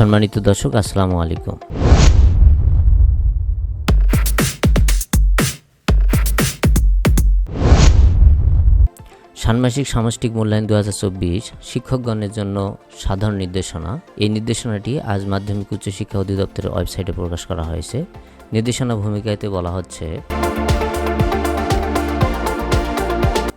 সম্মানিত দর্শক, আসসালামু আলাইকুম। ষান্মাসিক সামষ্টিক মূল্যায়ন 2024 শিক্ষকগণের জন্য সাধারণ নির্দেশনা। এই নির্দেশনাটি আজ মাধ্যমিক উচ্চ শিক্ষা অধিদপ্তরের ওয়েবসাইটে প্রকাশ করা হয়েছে। নির্দেশনা ভূমিকাতে বলা হচ্ছে,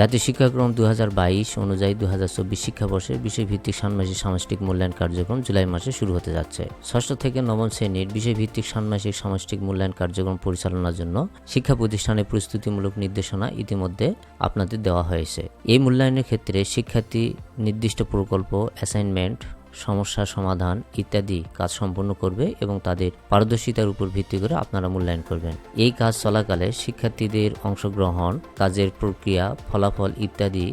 জাতীয় শিক্ষাক্রম 2022 অনুযায়ী 2024 শিক্ষাবর্ষের বিষয়ভিত্তিক ষান্মাসিক সামষ্টিক মূল্যায়ন কার্যক্রম জুলাই মাসে শুরু হতে যাচ্ছে। ষষ্ঠ থেকে নবম শ্রেণীর বিষয়ভিত্তিক ষান্মাসিক সামষ্টিক মূল্যায়ন কার্যক্রম পরিচালনার জন্য শিক্ষা প্রতিষ্ঠানে প্রস্তুতিমূলক নির্দেশনা ইতিমধ্যে আপনাদের দেওয়া হয়েছে। এই মূল্যায়নের ক্ষেত্রে শিক্ষার্থী নির্দিষ্ট প্রকল্প, অ্যাসাইনমেন্ট, সমস্যা সমাধান ইত্যাদি কাজ সম্পন্ন করবে এবং তাদের পারদর্শিতার উপর ভিত্তি করে আপনারা মূল্যায়ন করবেন। এই কাজ চলাকালে শিক্ষার্থীদের অংশগ্রহণ, কাজের প্রক্রিয়া, ফলাফল ইত্যাদি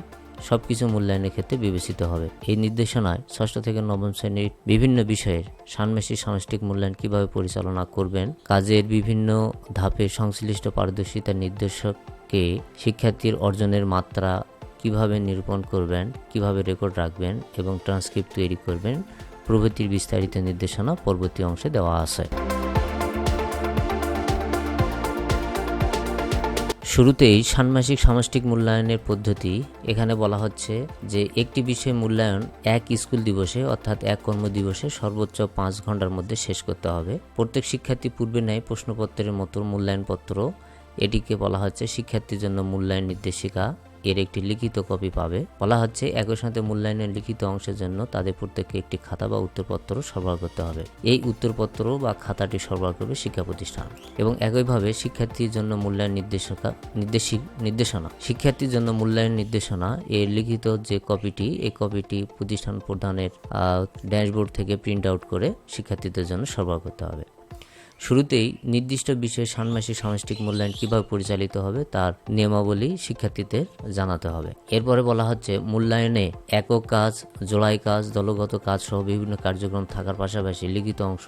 সবকিছু মূল্যায়নের ক্ষেত্রে বিবেচিত হবে। এই নির্দেশনায় ষষ্ঠ থেকে নবম শ্রেণীর বিভিন্ন বিষয়ের ষান্মাসিক সামষ্টিক মূল্যায়ন কিভাবে পরিচালনা করবেন, কাজের বিভিন্ন ধাপে সংশ্লিষ্ট পারদর্শিতার নির্দেশককে শিক্ষার্থীর অর্জনের মাত্রা কিভাবে নিরূপণ করবেন, কিভাবে রেকর্ড রাখবেন এবং ট্রান্সক্রিপ্ট তৈরি করবেন প্রভৃতির বিস্তারিত নির্দেশনা পরবর্তী অংশে দেওয়া আছে। শুরুতেই ষান্মাসিক সামষ্টিক মূল্যায়নের পদ্ধতি। এখানে বলা হচ্ছে যে একটি বিষয় মূল্যায়ন এক স্কুল দিবসে অর্থাৎ এক কর্মদিবসে সর্বোচ্চ 5 ঘন্টার মধ্যে শেষ করতে হবে। প্রত্যেক শিক্ষার্থী পূর্বে ন্যায় প্রশ্নপত্রের মতো মূল্যায়নপত্র, এটিকে বলা হচ্ছে শিক্ষার্থীর জন্য মূল্যায়ন নির্দেশিকা, এর একটি লিখিত কপি পাবে। বলা হচ্ছে একই সাথে মূল্যায়নের লিখিত অংশের জন্য তাদের প্রত্যেককে একটি খাতা বা উত্তরপত্র সরবরাহ করতে হবে। এই উত্তরপত্র বা খাতাটি সরবরাহ করবে শিক্ষা প্রতিষ্ঠান। এবং একইভাবে শিক্ষার্থীর জন্য মূল্যায়ন নির্দেশনা শিক্ষার্থীর জন্য মূল্যায়ন নির্দেশনা এর লিখিত যে কপিটি, এই কপিটি প্রতিষ্ঠান প্রধানের ড্যাশবোর্ড থেকে প্রিন্ট আউট করে শিক্ষার্থীদের জন্য সরবরাহ করতে হবে। শুরুতেই নির্দিষ্ট বিষয়ে ষান্মাসিক সামষ্টিক মূল্যায়ন কিভাবে পরিচালিত হবে তার নিয়মাবলী শিক্ষার্থীদের জানাতে হবে। এরপরে বলা হচ্ছে মূল্যায়নে একক কাজ, জোড়াই কাজ, দলগত কাজ সহ বিভিন্ন কার্যক্রম থাকার পাশাপাশি লিখিত অংশ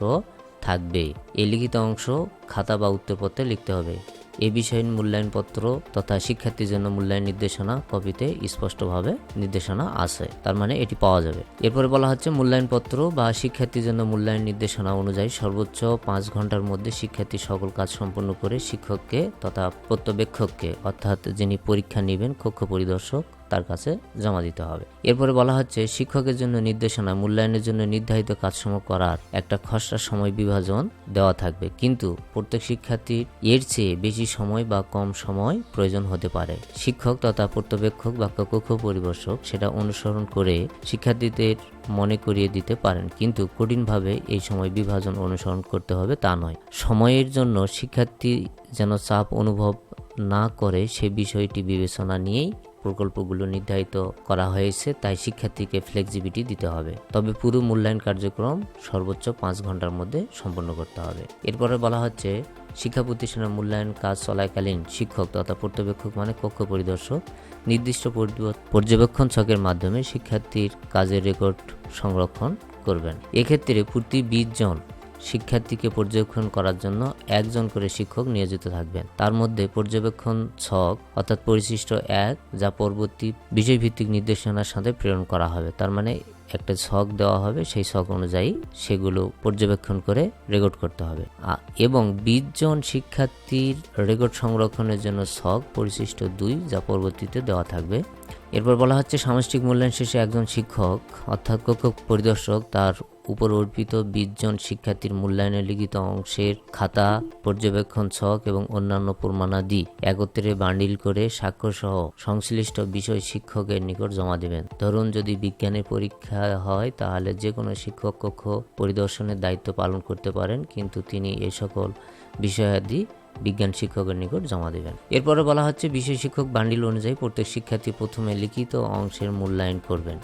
থাকবে। এই লিখিত অংশ খাতা বা উত্তরপত্রে লিখতে হবে। এ বিষয়ে মূল্যায়নপত্র তথা শিক্ষার্থীর জন্য মূল্যায়ন নির্দেশনা কপিতে স্পষ্টভাবে নির্দেশনা আছে, তার মানে এটি পাওয়া যাবে। এরপরে বলা হচ্ছে মূল্যায়নপত্র বা শিক্ষার্থীর জন্য মূল্যায়ন নির্দেশনা অনুযায়ী সর্বোচ্চ 5 ঘন্টার মধ্যে শিক্ষার্থী সকল কাজ সম্পন্ন করে শিক্ষককে তথা পর্যবেক্ষককে অর্থাৎ যিনি পরীক্ষা নেবেন কক্ষ পরিদর্শক তার কাছে জমা দিতে হবে। এরপরে বলা হচ্ছে শিক্ষকের জন্য নির্দেশনা মূল্যায়নের জন্য নির্ধারিত কাজসমূহ করার একটা খসড়া সময় বিভাজন দেওয়া থাকবে, কিন্তু প্রত্যেক শিক্ষার্থীর এর চেয়ে বেশি সময় বা কম সময় প্রয়োজন হতে পারে। শিক্ষক তথা পর্যবেক্ষক বা কক্ষ পরিদর্শক সেটা অনুসরণ করে শিক্ষার্থীদের মনে করিয়ে দিতে পারেন, কিন্তু কঠিনভাবে এই সময় বিভাজন অনুসরণ করতে হবে তা নয়। সময়ের জন্য শিক্ষার্থী যেন চাপ অনুভব না করে সে বিষয়টি বিবেচনা নিয়েই প্রকল্পগুলো নির্ধারিত করা হয়েছে, তাই শিক্ষার্থীকে ফ্লেক্সিবিলিটি দিতে হবে। তবে পুরো মূল্যায়ন কার্যক্রম সর্বোচ্চ 5 ঘন্টার মধ্যে সম্পন্ন করতে হবে। এরপরে বলা হচ্ছে শিক্ষা প্রতিষ্ঠানের মূল্যায়ন কাজ চলাকালীন শিক্ষক তথা পর্যবেক্ষক মানে কক্ষ পরিদর্শক নির্দিষ্ট পর্যবেক্ষণ ছকের মাধ্যমে শিক্ষার্থীর কাজের রেকর্ড সংরক্ষণ করবেন। এক্ষেত্রে প্রতি 20 জন শিক্ষার্থীকে পর্যবেক্ষণ করার জন্য একজন করে শিক্ষক নিয়োজিত থাকবেন। তার মধ্যে পর্যবেক্ষণ ছক অর্থাৎ পরিশিষ্ট 1 যা পরবর্তী বিষয়ভিত্তিক নির্দেশনার সাথে প্রেরণ করা হবে। তার মানে একটা ছক দেওয়া হবে, সেই ছক অনুযায়ী সেগুলো পর্যবেক্ষণ করে রেকর্ড করতে হবে। এবং 20 জন শিক্ষার্থীর রেকর্ড সংরক্ষণের জন্য ছক পরিশিষ্ট 2 যা পরবর্তীতে দেওয়া থাকবে। এরপর বলা হচ্ছে সামষ্টিক মূল্যায়ন শেষে একজন শিক্ষক অর্থাৎ কক্ষ পরিদর্শক তার উপর অর্পিত 20 জন শিক্ষার্থীর মূল্যায়নের লিখিত অংশের খাতা, পর্যবেক্ষণ ছক এবং অন্যান্য প্রমাণাদি একত্রে বান্ডিল করে স্বাক্ষর সহ সংশ্লিষ্ট বিষয় শিক্ষকের নিকট জমা দেবেন। ধরুন যদি বিজ্ঞানের পরীক্ষা হয় তাহলে যে কোনো শিক্ষক কক্ষ পরিদর্শনের দায়িত্ব পালন করতে পারেন, কিন্তু তিনি এই সকল বিষয়াদি বিজ্ঞান শিক্ষকের নিকট জমা দেবেন। এরপরে বলা হচ্ছে বিষয় শিক্ষক বান্ডিল অনুযায়ী প্রত্যেক শিক্ষার্থী প্রথমে লিখিত অংশের মূল্যায়ন করবেন।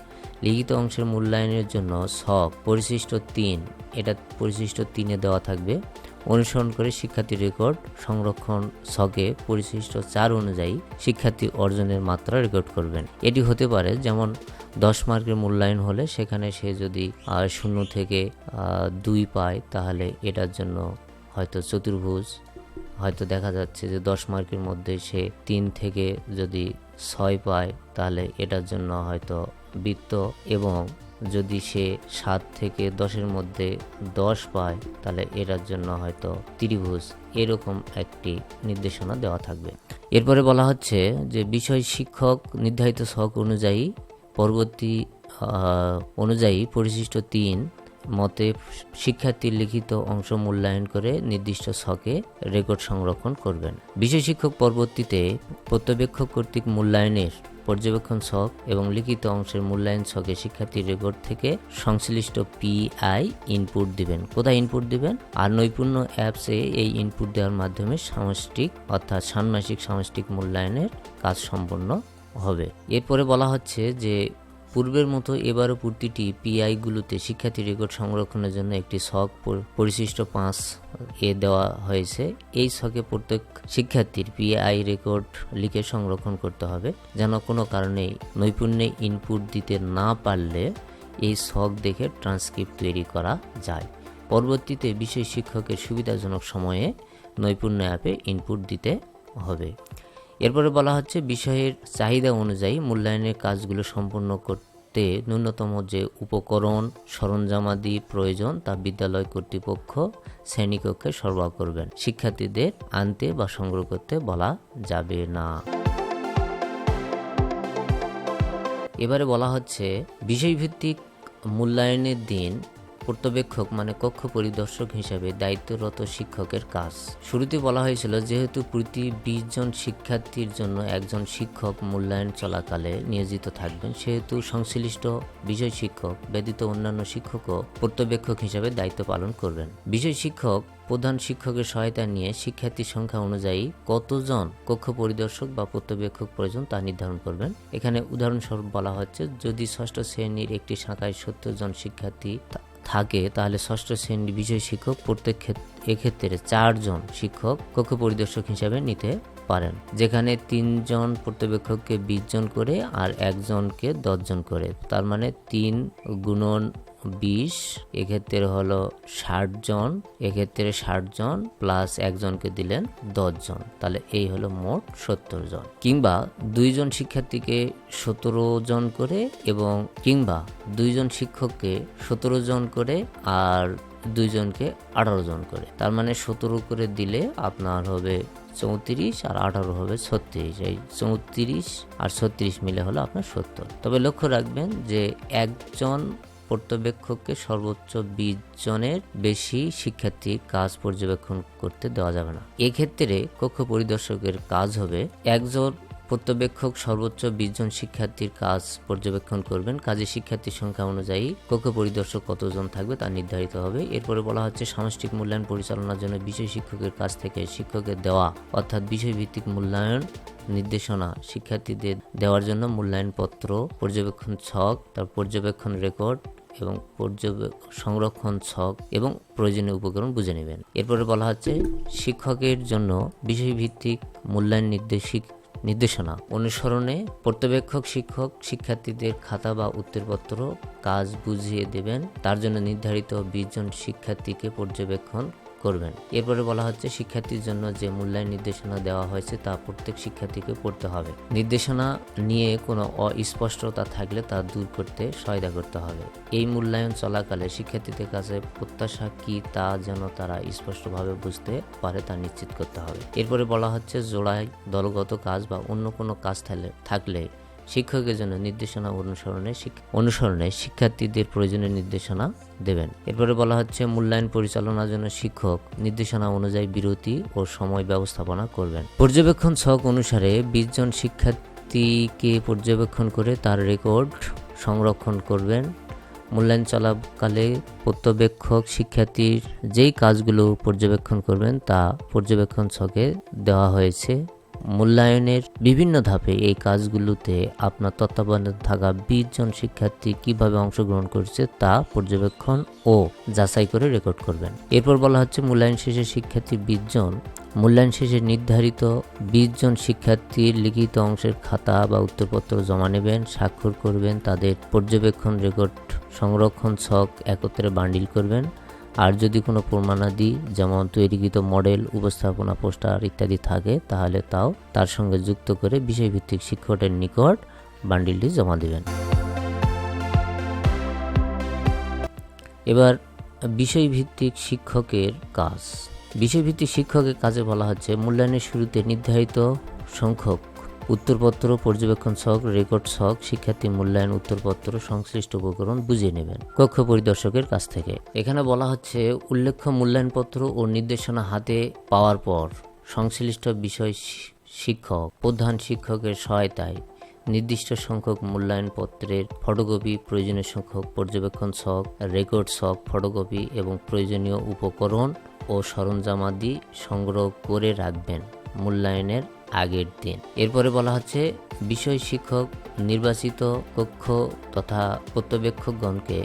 লিখিত অংশের মূল্যায়নের জন্য ছক পরিশিষ্ট 3 এটা পরিশিষ্ট 3-এ দেওয়া থাকবে। অনুসরণ করে শিক্ষার্থী রেকর্ড সংরক্ষণ ছকে পরিশিষ্ট 4 অনুযায়ী শিক্ষার্থী অর্জনের মাত্রা রেকর্ড করবেন। এটি হতে পারে যেমন 10 মার্কের মূল্যায়ন হলে সেখানে সে যদি 0 থেকে 2 পায় তাহলে এটার জন্য হয়তো চতুর্ভুজ, হয়তো দেখা যাচ্ছে যে 10 মার্কের মধ্যে সে 3 থেকে যদি 6 পায় তাহলে এটার জন্য হয়তো বৃত্ত, এবং যদি সে 7 থেকে 10-এর মধ্যে 10 পায় তাহলে এটার জন্য হয়তো ত্রিভুজ, এরকম একটি নির্দেশনা দেওয়া থাকবে। এরপরে বলা হচ্ছে যে বিষয় শিক্ষক নির্ধারিত ছক অনুযায়ী পরিশিষ্ট 3 মতে শিক্ষার্থীর লিখিত অংশ মূল্যায়ন করে নির্দিষ্ট ছকে রেকর্ড সংরক্ষণ করবেন। বিষয় শিক্ষক পরবর্তীতে পর্যবেক্ষক কর্তৃক মূল্যায়নের পর্যবেক্ষণ ছক এবং লিখিত অংশের মূল্যায়ন ছকে শিক্ষার্থীর রেকর্ড থেকে সংশ্লিষ্ট পিআই ইনপুট দিবেন। কোথায় ইনপুট দিবেন? আর নৈপুণ্য অ্যাপসে এই ইনপুট দেওয়ার মাধ্যমে ষান্মাসিক সামষ্টিক মূল্যায়নের কাজ সম্পন্ন হবে। এরপরে বলা হচ্ছে যে পূর্বের মতো এবারও প্রতিটি পিআইগুলোতে শিক্ষার্থী রেকর্ড সংরক্ষণের জন্য একটি ছক পরিশিষ্ট 5 দেওয়া হয়েছে। এই ছকে প্রত্যেক শিক্ষার্থীর পিআই রেকর্ড লিখে সংরক্ষণ করতে হবে, যেন কোনো কারণে নৈপুণ্যে ইনপুট দিতে না পারলে এই ছক দেখে ট্রান্সক্রিপ্ট তৈরি করা যায়। পরবর্তীতে বিষয় শিক্ষকের সুবিধাজনক সময়ে নৈপুণ্য অ্যাপে ইনপুট দিতে হবে। এরপরে বলা হচ্ছে বিষয়ের চাহিদা অনুযায়ী মূল্যায়নের কাজগুলো সম্পন্ন করতে ন্যূনতম যে উপকরণ সরঞ্জামাদি প্রয়োজন তা বিদ্যালয় কর্তৃপক্ষ শ্রেণীকক্ষে সরবরাহ করবেন। শিক্ষার্থীদের আনতে বা সংগ্রহ করতে বলা যাবে না। এবারে বলা হচ্ছে বিষয়ভিত্তিক মূল্যায়নের দিন পর্যবেক্ষক মানে কক্ষ পরিদর্শক হিসাবে দায়িত্বরত শিক্ষকের কাজ। শুরুতে বলা হয়েছিল যেহেতু প্রতি 20 জন শিক্ষার্থীর জন্য একজন শিক্ষক মূল্যায়ন চলাকালে নিয়োজিত থাকবেন, সেহেতু সংশ্লিষ্ট বিষয় শিক্ষক ব্যতীত অন্যান্য শিক্ষকও পর্যবেক্ষক হিসাবে দায়িত্ব পালন করবেন। বিষয় শিক্ষক প্রধান শিক্ষকের সহায়তা নিয়ে শিক্ষার্থীর সংখ্যা অনুযায়ী কতজন কক্ষ পরিদর্শক বা পর্যবেক্ষক প্রয়োজন তা নির্ধারণ করবেন। এখানে উদাহরণস্বরূপ বলা হচ্ছে যদি 6ষ্ঠ শ্রেণীর একটি শাখায় 70 জন শিক্ষার্থী থাকে তাহলে 6ষ্ঠ শ্রেণীর বিষয় শিক্ষক এক্ষেত্রে 4 জন শিক্ষক কক্ষ পরিদর্শক হিসাবে নিতে পারেন, যেখানে 3 জন পর্যবেক্ষককে 20 জন করে আর 1 জনকে 10 জন করে, তার মানে 3 গুণন 20 এক্ষেত্রে হলো 60 জন, এক্ষেত্রে 60 জন প্লাস 1 জনকে দিলেন 10 জন, তাহলে এই হলো মোট 70 জন। কিংবা 2 জন শিক্ষার্থীকে 17 জন করে এবং কিংবা 2 জন শিক্ষককে 17 জন করে আর 2 জনকে 18 জন করে, তার মানে 17 করে দিলে আপনার হবে 34 আর 18 হবে 36, এই 34 আর 36 মিলে হলো আপনার 70। তবে লক্ষ্য রাখবেন যে একজন পর্যবেক্ষককে সর্বোচ্চ 20 জনের বেশি শিক্ষার্থী কাজ পর্যবেক্ষণ করতে দেওয়া যাবে না। এক্ষেত্রে কক্ষ পরিদর্শকের কাজ হবে একজন পর্যবেক্ষক সর্বোচ্চ 20 জন শিক্ষার্থীর কাজ পর্যবেক্ষণ করবেন। কাজে শিক্ষার্থীর সংখ্যা অনুযায়ী কক্ষ পরিদর্শক কতজন থাকবে তা নির্ধারিত হবে। এরপরে বলা হচ্ছে সামষ্টিক মূল্যায়ন পরিচালনার জন্য বিষয় শিক্ষকের কাছ থেকে শিক্ষকের দেওয়া অর্থাৎ বিষয়ভিত্তিক মূল্যায়ন নির্দেশনা শিক্ষার্থীদের দেওয়ার জন্য মূল্যায়নপত্র, পর্যবেক্ষণ ছক, তার পর্যবেক্ষণ রেকর্ড এবং সংরক্ষণ ছক এবং প্রয়োজনীয় উপকরণ বুঝে নেবেন। এরপরে বলা হচ্ছে শিক্ষকের জন্য বিষয়ভিত্তিক মূল্যায়ন নির্দেশনা অনুসরণে পর্যবেক্ষক শিক্ষক শিক্ষার্থীদের খাতা বা উত্তরপত্র কাজ বুঝিয়ে দেবেন, তার জন্য নির্ধারিত 20 জন শিক্ষার্থীকে পর্যবেক্ষণ করবেন। এরপরে বলা হচ্ছে শিক্ষার্থীর জন্য যে মূল্যায়ন নির্দেশনা দেওয়া হয়েছে তা প্রত্যেক শিক্ষার্থীকে পড়তে হবে। নির্দেশনা নিয়ে কোনো অস্পষ্টতা থাকলে তা দূর করতে সহায়তা করতে হবে। এই মূল্যায়ন চলাকালে শিক্ষার্থীদের কাছে প্রত্যাশা কি তা যেন তারা স্পষ্টভাবে বুঝতে পারে তা নিশ্চিত করতে হবে। এরপরে বলা হচ্ছে জোড়ায় দলগত কাজ বা অন্য কোনো কাজ থাকলে শিক্ষকের জন্য নির্দেশনা অনুসরণে শিক্ষার্থীদের প্রয়োজনীয় নির্দেশনা দেবেন। এরপরে বলা হচ্ছে মূল্যায়ন পরিচালনার জন্য শিক্ষক নির্দেশনা অনুযায়ী বিরতি ও সময় ব্যবস্থাপনা করবেন। পর্যবেক্ষণ ছক অনুসারে 20 জন শিক্ষার্থীকে পর্যবেক্ষণ করে তার রেকর্ড সংরক্ষণ করবেন। মূল্যায়ন চলাকালে পর্যবেক্ষক শিক্ষার্থীর যেই কাজগুলো পর্যবেক্ষণ করবেন তা পর্যবেক্ষণ ছকে দেওয়া হয়েছে। মূল্যায়নের বিভিন্ন ধাপে এই কাজগুলোতে আপনার তত্ত্বাবধানে থাকা 20 জন শিক্ষার্থী কিভাবে অংশগ্রহণ করছে তা পর্যবেক্ষণ ও যাচাই করে রেকর্ড করবেন। এরপর বলা হচ্ছে মূল্যায়ন শেষে শিক্ষার্থী 20 জন মূল্যায়ন শেষে নির্ধারিত 20 জন শিক্ষার্থীর লিখিত অংশের খাতা বা উত্তরপত্র জমা নেবেন, স্বাক্ষর করবেন, তাদের পর্যবেক্ষণ রেকর্ড সংরক্ষণ ছক একত্রে বান্ডিল করবেন। আর যদি কোনো প্রমাণাদি যেমন তৈরিকৃত মডেল, উপস্থাপনা, পোস্টার ইত্যাদি থাকে তাহলে তাও তার সঙ্গে যুক্ত করে বিষয়ভিত্তিক শিক্ষকের নিকট বান্ডিলটি জমা দেবেন। এবার বিষয়ভিত্তিক শিক্ষকের কাজ। বিষয়ভিত্তিক শিক্ষকের কাজে বলা হচ্ছে মূল্যায়নের শুরুতে নির্ধারিত সংখ্যক উত্তরপত্র, পর্যবেক্ষণ ছক, রেকর্ড ছক, শিক্ষার্থী মূল্যায়ন উত্তরপত্র, সংশ্লিষ্ট উপকরণ বুঝিয়ে নেবেন কক্ষ পরিদর্শকের কাছ থেকে। এখানে বলা হচ্ছে উল্লেখ্য মূল্যায়নপত্র ও নির্দেশনা হাতে পাওয়ার পর সংশ্লিষ্ট বিষয় শিক্ষক প্রধান শিক্ষকের সহায়তায় নির্দিষ্ট সংখ্যক মূল্যায়নপত্রের ফটোকপি, প্রয়োজনীয় সংখ্যক পর্যবেক্ষণ ছক, রেকর্ড ছক, ফটোকপি এবং প্রয়োজনীয় উপকরণ ও সরঞ্জামাদি সংগ্রহ করে রাখবেন মূল্যায়নের আগের দিন। এরপরে বলা হচ্ছে বিষয় শিক্ষক নির্বাচিত কক্ষ তথা পর্যবেক্ষকগণকে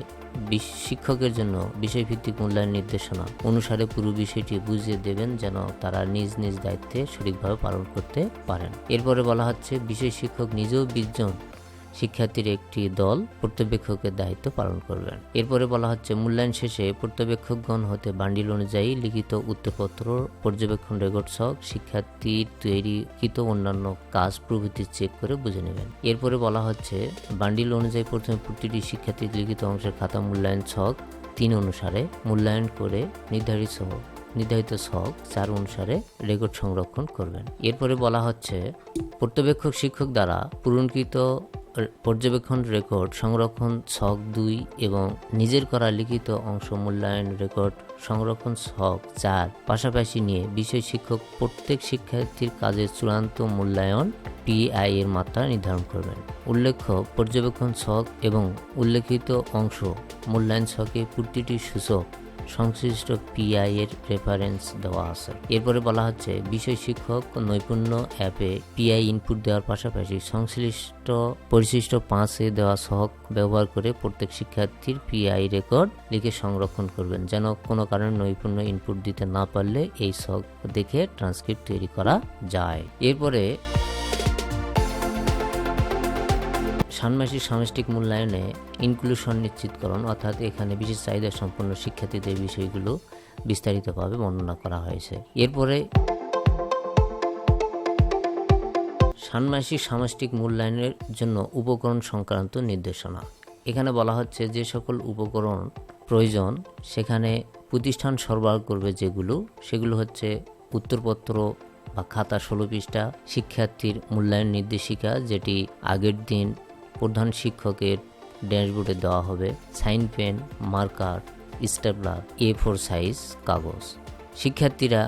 শিক্ষকের জন্য বিষয়ভিত্তিক মূল্যায়ন নির্দেশনা অনুসারে পুরো বিষয়টি বুঝিয়ে দেবেন যেন তারা নিজ নিজ দায়িত্বে সঠিকভাবে পালন করতে পারেন। এরপরে বলা হচ্ছে বিষয় শিক্ষক নিজেও 20 জন শিক্ষার্থীর একটি দল পর্যবেক্ষকের দায়িত্ব পালন করবেন। এরপরে বলা হচ্ছে মূল্যায়ন শেষে পর্যবেক্ষকগণ হতে বান্ডিল অনুযায়ী লিখিত উত্তরপত্র, পর্যবেক্ষণ রেকর্ড ছক, শিক্ষার্থীর তৈরিকৃত অন্যান্য কাজ প্রভৃতি চেক করে বুঝে নেবেন। এরপরে বলা হচ্ছে বান্ডিল অনুযায়ী প্রথমে প্রতিটি শিক্ষার্থীর লিখিত অংশের খাতা মূল্যায়ন ছক 3 অনুসারে মূল্যায়ন করে নির্ধারিত ছক 4 অনুসারে রেকর্ড সংরক্ষণ করবেন। এরপরে বলা হচ্ছে পর্যবেক্ষক শিক্ষক দ্বারা পূরণকৃত পর্যবেক্ষণ রেকর্ড সংরক্ষণ ছক 2 এবং নিজের করা লিখিত অংশ মূল্যায়ন রেকর্ড সংরক্ষণ ছক 4 পাশাপাশি নিয়ে বিষয় শিক্ষক প্রত্যেক শিক্ষার্থীর কাজের চূড়ান্ত মূল্যায়ন PI এর মাত্রা নির্ধারণ করবেন। উল্লেখ্য পর্যবেক্ষণ ছক এবং উল্লেখিত অংশ মূল্যায়ন ছকে প্রতিটি সূচক সংশ্লিষ্ট PI এর রেফারেন্স দেওয়া আছে। এরপরে বলা হচ্ছে বিষয় শিক্ষক নৈপুণ্য অ্যাপে PI ইনপুট দেওয়ার পাশাপাশি সংশ্লিষ্ট পরিশিষ্ট 5-এ দেওয়া ছক ব্যবহার করে প্রত্যেক শিক্ষার্থীর PI রেকর্ড লিখে সংরক্ষণ করবেন যেন কোনো কারণে নৈপুণ্য ইনপুট দিতে না পারলে এই ছক দেখে ট্রান্সক্রিপ্ট তৈরি করা যায়। এরপরে ষান্মাসিক সামষ্টিক মূল্যায়নে ইনক্লুশন নিশ্চিতকরণ অর্থাৎ এখানে বিশেষ চাহিদা সম্পন্ন শিক্ষার্থীদের বিষয়গুলো বিস্তারিতভাবে বর্ণনা করা হয়েছে। এরপরে ষান্মাসিক সামষ্টিক মূল্যায়নের জন্য উপকরণ সংক্রান্ত নির্দেশনা। এখানে বলা হচ্ছে যে সকল উপকরণ প্রয়োজন সেখানে প্রতিষ্ঠান সরবরাহ করবে সেগুলো হচ্ছে উত্তরপত্র বা খাতা 16 পৃষ্ঠা, শিক্ষার্থীর মূল্যায়ন নির্দেশিকা যেটি আগের দিন প্রধান শিক্ষকের ড্যাশবোর্ডে দেওয়া হবে, sign pen, marker, stapler, A4 size কাগজ। শিক্ষার্থীরা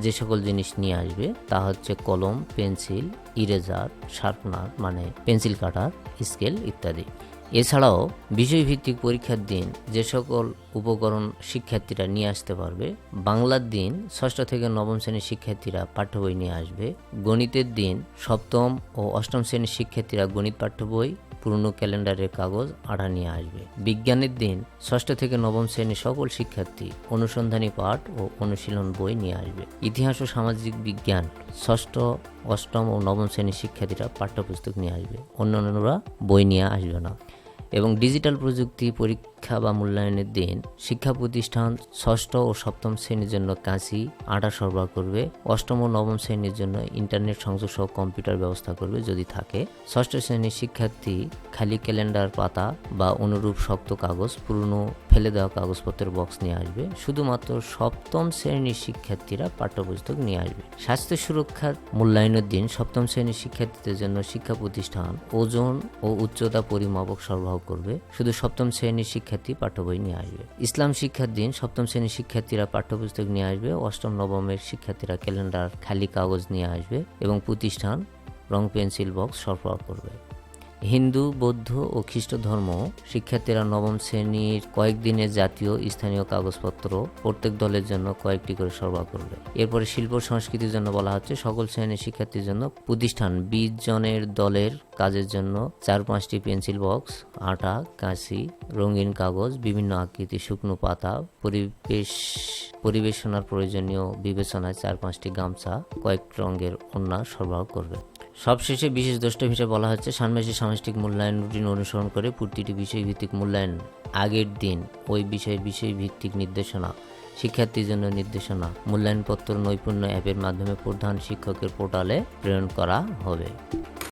যে সকল জিনিস নিয়ে আসবে তা হচ্ছে কলম, পেন্সিল, ইরেজার, শার্পনার মানে পেন্সিল কাটার, স্কেল ইত্যাদি। এছাড়াও বিষয়ভিত্তিক পরীক্ষার দিন যে সকল উপকরণ শিক্ষার্থীরা নিয়ে আসতে পারবে, বাংলার দিন 6ষ্ঠ থেকে 9ম শ্রেণীর শিক্ষার্থীরা পাঠ্য বই নিয়ে আসবে, গণিতের দিন 7ম ও 8ম শ্রেণীর শিক্ষার্থীরা গণিত পাঠ্য বই, পুরনো ক্যালেন্ডারের কাগজ, আঠা নিয়ে আসবে। বিজ্ঞানের দিন 6ষ্ঠ থেকে 9ম শ্রেণীর সকল শিক্ষার্থী অনুসন্ধানী পাঠ ও অনুশীলন বই নিয়ে আসবে। ইতিহাস ও সামাজিক বিজ্ঞান 6ষ্ঠ, 8ম ও 9ম শ্রেণীর শিক্ষার্থীরা পাঠ্যপুস্তক নিয়ে আসবে, অন্যান্যরা বই নিয়ে আসবে না। এবং ডিজিটাল প্রযুক্তি পরীক্ষা বা মূল্যায়নের দিন শিক্ষা প্রতিষ্ঠান 6ষ্ঠ ও 7ম শ্রেণীর জন্য কাঁচি, আঠা সরবরাহ করবে, 8ম ও 9ম শ্রেণীর জন্য ইন্টারনেট সংযোগ সহ কম্পিউটার ব্যবস্থা করবে যদি থাকে। 6ষ্ঠ শ্রেণীর শিক্ষার্থী খালি ক্যালেন্ডার পাতা বা অনুরূপ শক্ত কাগজ, পুরনো ফেলে দেওয়া কাগজপত্রের বক্স নিয়ে আসবে। শুধুমাত্র 7ম শ্রেণীর শিক্ষার্থীরা পাঠ্যপুস্তক নিয়ে আসবে। স্বাস্থ্য সুরক্ষার মূল্যায়নের দিন 7ম শ্রেণীর শিক্ষার্থীদের জন্য শিক্ষা প্রতিষ্ঠান ওজন ও উচ্চতা পরিমাপক সরবরাহ করবে, শুধু 7ম শ্রেণীর শিক্ষার্থী পাঠ্য বই নিয়ে আসবে। ইসলাম শিক্ষার দিন 7ম শ্রেণীর শিক্ষার্থীরা পাঠ্যপুস্তক নিয়ে আসবে, 8ম 9মের শিক্ষার্থীরা ক্যালেন্ডার, খালি কাগজ নিয়ে আসবে এবং প্রতিষ্ঠান রং পেন্সিল বক্স সরবরাহ করবে। হিন্দু, বৌদ্ধ ও খ্রিস্ট ধর্ম শিক্ষার্থীরা 9ম শ্রেণীর কয়েকদিনের জাতীয় স্থানীয় কাগজপত্র প্রত্যেক দলের জন্য কয়েকটি করে সরবরাহ করবে। এরপরে শিল্প সংস্কৃতির জন্য বলা হচ্ছে সকল শ্রেণীর শিক্ষার্থীর জন্য প্রতিষ্ঠান 20 জনের দলের কাজের জন্য 4-5টি পেন্সিল বক্স, আঠা, কাঁচি, রঙিন কাগজ, বিভিন্ন আকৃতি শুকনো পাতা, পরিবেশনার প্রয়োজনীয় বিবেচনায় 4-5টি গামছা, কয়েক রঙের ওড়না সরবরাহ করবে। সবশেষে বিশেষ দ্রষ্টব্য হিসেবে বলা হচ্ছে ষান্মাসিক সামষ্টিক মূল্যায়ন রুটিন অনুসরণ করে প্রতিটি বিষয়ভিত্তিক মূল্যায়ন আগের দিন ওই বিষয়ভিত্তিক নির্দেশনা, শিক্ষার্থীর জন্য নির্দেশনা, মূল্যায়নপত্র নৈপুণ্য অ্যাপের মাধ্যমে প্রধান শিক্ষকের পোর্টালে প্রেরণ করা হবে।